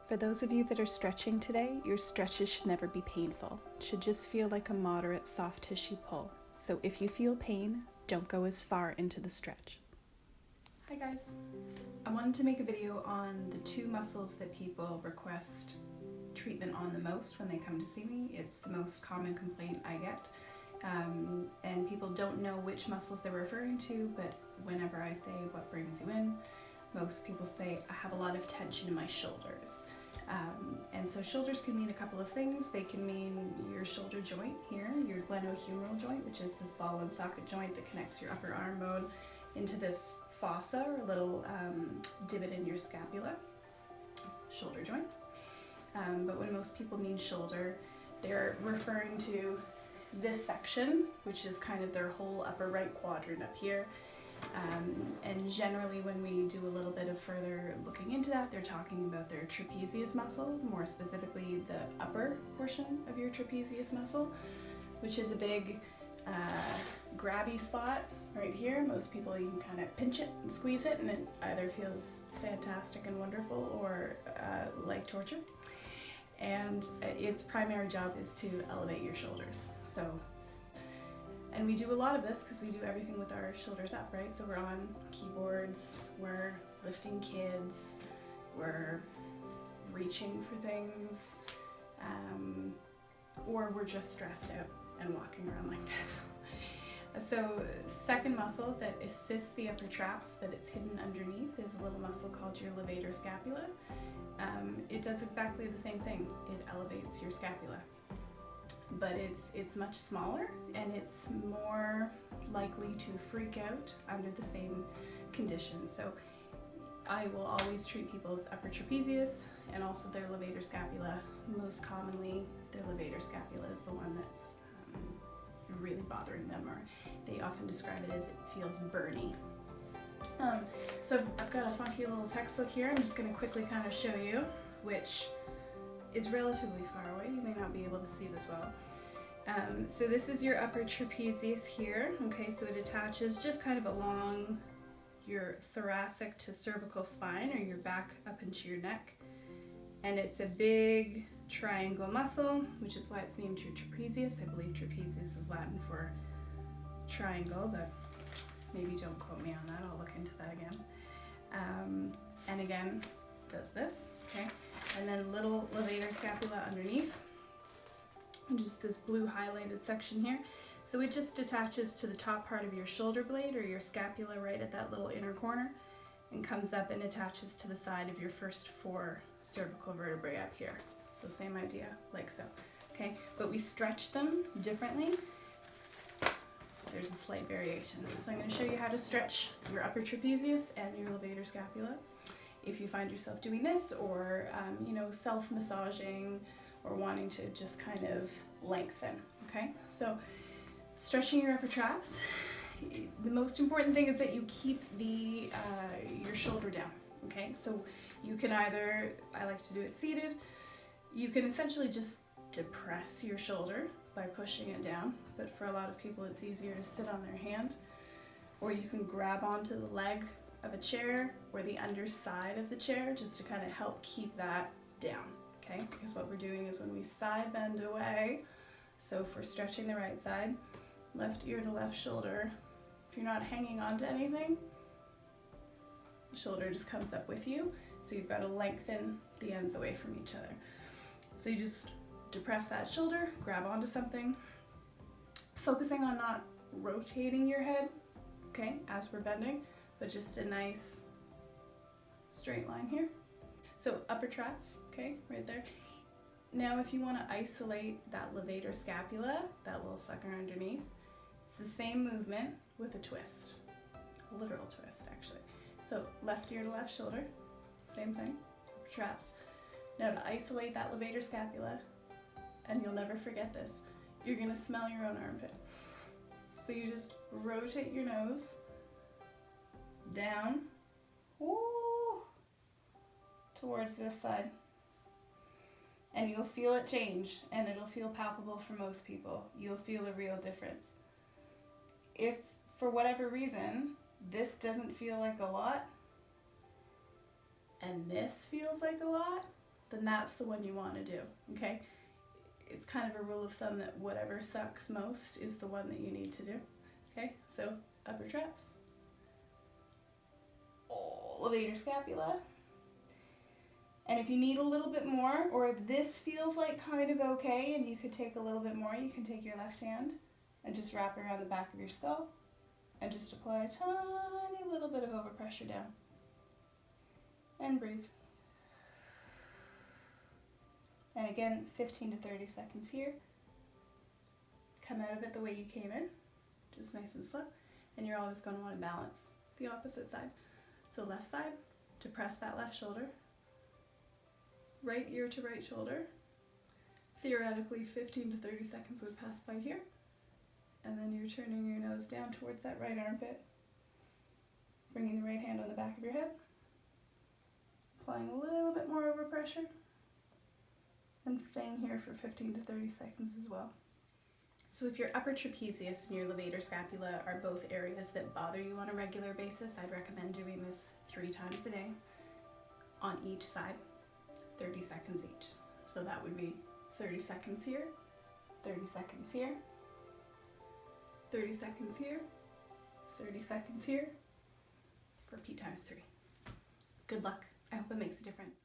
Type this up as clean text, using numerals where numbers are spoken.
For those of you that are stretching today, your stretches should never be painful. It should just feel like a moderate soft tissue pull. So if you feel pain, don't go as far into the stretch. Hi guys. I wanted to make a video on the two muscles that people request treatment on the most when they come to see me. It's the most common complaint I get. And people don't know which muscles they're referring to, but whenever I say what brings you in, most people say, I have a lot of tension in my shoulders. And so shoulders can mean a couple of things. They can mean your shoulder joint here, your glenohumeral joint, which is this ball and socket joint that connects your upper arm bone into this fossa, or a little divot in your scapula, shoulder joint. But when most people mean shoulder, they're referring to this section, which is kind of their whole upper right quadrant up here. And generally when we do a little bit of further looking into that, they're talking about their trapezius muscle, more specifically the upper portion of your trapezius muscle, which is a big grabby spot right here. Most people, you can kind of pinch it and squeeze it and it either feels fantastic and wonderful or like torture. And its primary job is to elevate your shoulders. And we do a lot of this because we do everything with our shoulders up, right? So we're on keyboards, we're lifting kids, we're reaching for things, or we're just stressed out and walking around like this. So second muscle that assists the upper traps, but it's hidden underneath, is a little muscle called your levator scapula. It does exactly the same thing. It elevates your scapula. But it's much smaller and it's more likely to freak out under the same conditions. So I will always treat people's upper trapezius and also their levator scapula. Most commonly, their levator scapula is the one that's really bothering them, or they often describe it as it feels burny. So I've got a funky little textbook here. I'm just going to quickly kind of show you, which is relatively far away. You may not be able to see this well. So this is your upper trapezius here. Okay, so it attaches just kind of along your thoracic to cervical spine, or your back up into your neck. And it's a big triangle muscle, which is why it's named your trapezius. I believe trapezius is Latin for triangle, but maybe don't quote me on that. I'll look into that again. And again, does this, okay? And then little levator scapula underneath, just this blue highlighted section here. So it just attaches to the top part of your shoulder blade, or your scapula, right at that little inner corner, and comes up and attaches to the side of your first 4 cervical vertebrae up here. So same idea, like so, okay? But we stretch them differently. So there's a slight variation. So I'm going to show you how to stretch your upper trapezius and your levator scapula. If you find yourself doing this, or self-massaging, or wanting to just kind of lengthen, okay? So stretching your upper traps, the most important thing is that you keep your shoulder down, okay? So you can either, I like to do it seated, you can essentially just depress your shoulder by pushing it down, but for a lot of people it's easier to sit on their hand, or you can grab onto the leg of a chair or the underside of the chair just to kind of help keep that down, okay? Because what we're doing is when we side bend away, so if we're stretching the right side, left ear to left shoulder, if you're not hanging on to anything, the shoulder just comes up with you, so you've got to lengthen the ends away from each other. So you just depress that shoulder, grab onto something, focusing on not rotating your head, okay, as we're bending, but just a nice straight line here. So upper traps, okay, right there. Now if you want to isolate that levator scapula, that little sucker underneath, it's the same movement with a twist, a literal twist actually. So left ear to left shoulder, same thing, upper traps. Now to isolate that levator scapula, and you'll never forget this, you're going to smell your own armpit. So you just rotate your nose down, woo, towards this side, and you'll feel it change, and it'll feel palpable for most people. You'll feel a real difference. If for whatever reason this doesn't feel like a lot and this feels like a lot, then that's the one you want to do, okay? It's kind of a rule of thumb that whatever sucks most is the one that you need to do, okay? So upper traps, levator scapula, and if you need a little bit more, or if this feels like kind of okay and you could take a little bit more, you can take your left hand and just wrap it around the back of your skull and just apply a tiny little bit of overpressure down. And breathe. And again, 15 to 30 seconds here. Come out of it the way you came in, just nice and slow. And you're always going to want to balance the opposite side. So left side, to press that left shoulder. Right ear to right shoulder. Theoretically, 15 to 30 seconds would pass by here. And then you're turning your nose down towards that right armpit. Bringing the right hand on the back of your head. Applying a little bit more overpressure. And staying here for 15 to 30 seconds as well. So if your upper trapezius and your levator scapula are both areas that bother you on a regular basis, I'd recommend doing this 3 times a day on each side, 30 seconds each. So that would be 30 seconds here, 30 seconds here, 30 seconds here, 30 seconds here, repeat times 3. Good luck. I hope it makes a difference.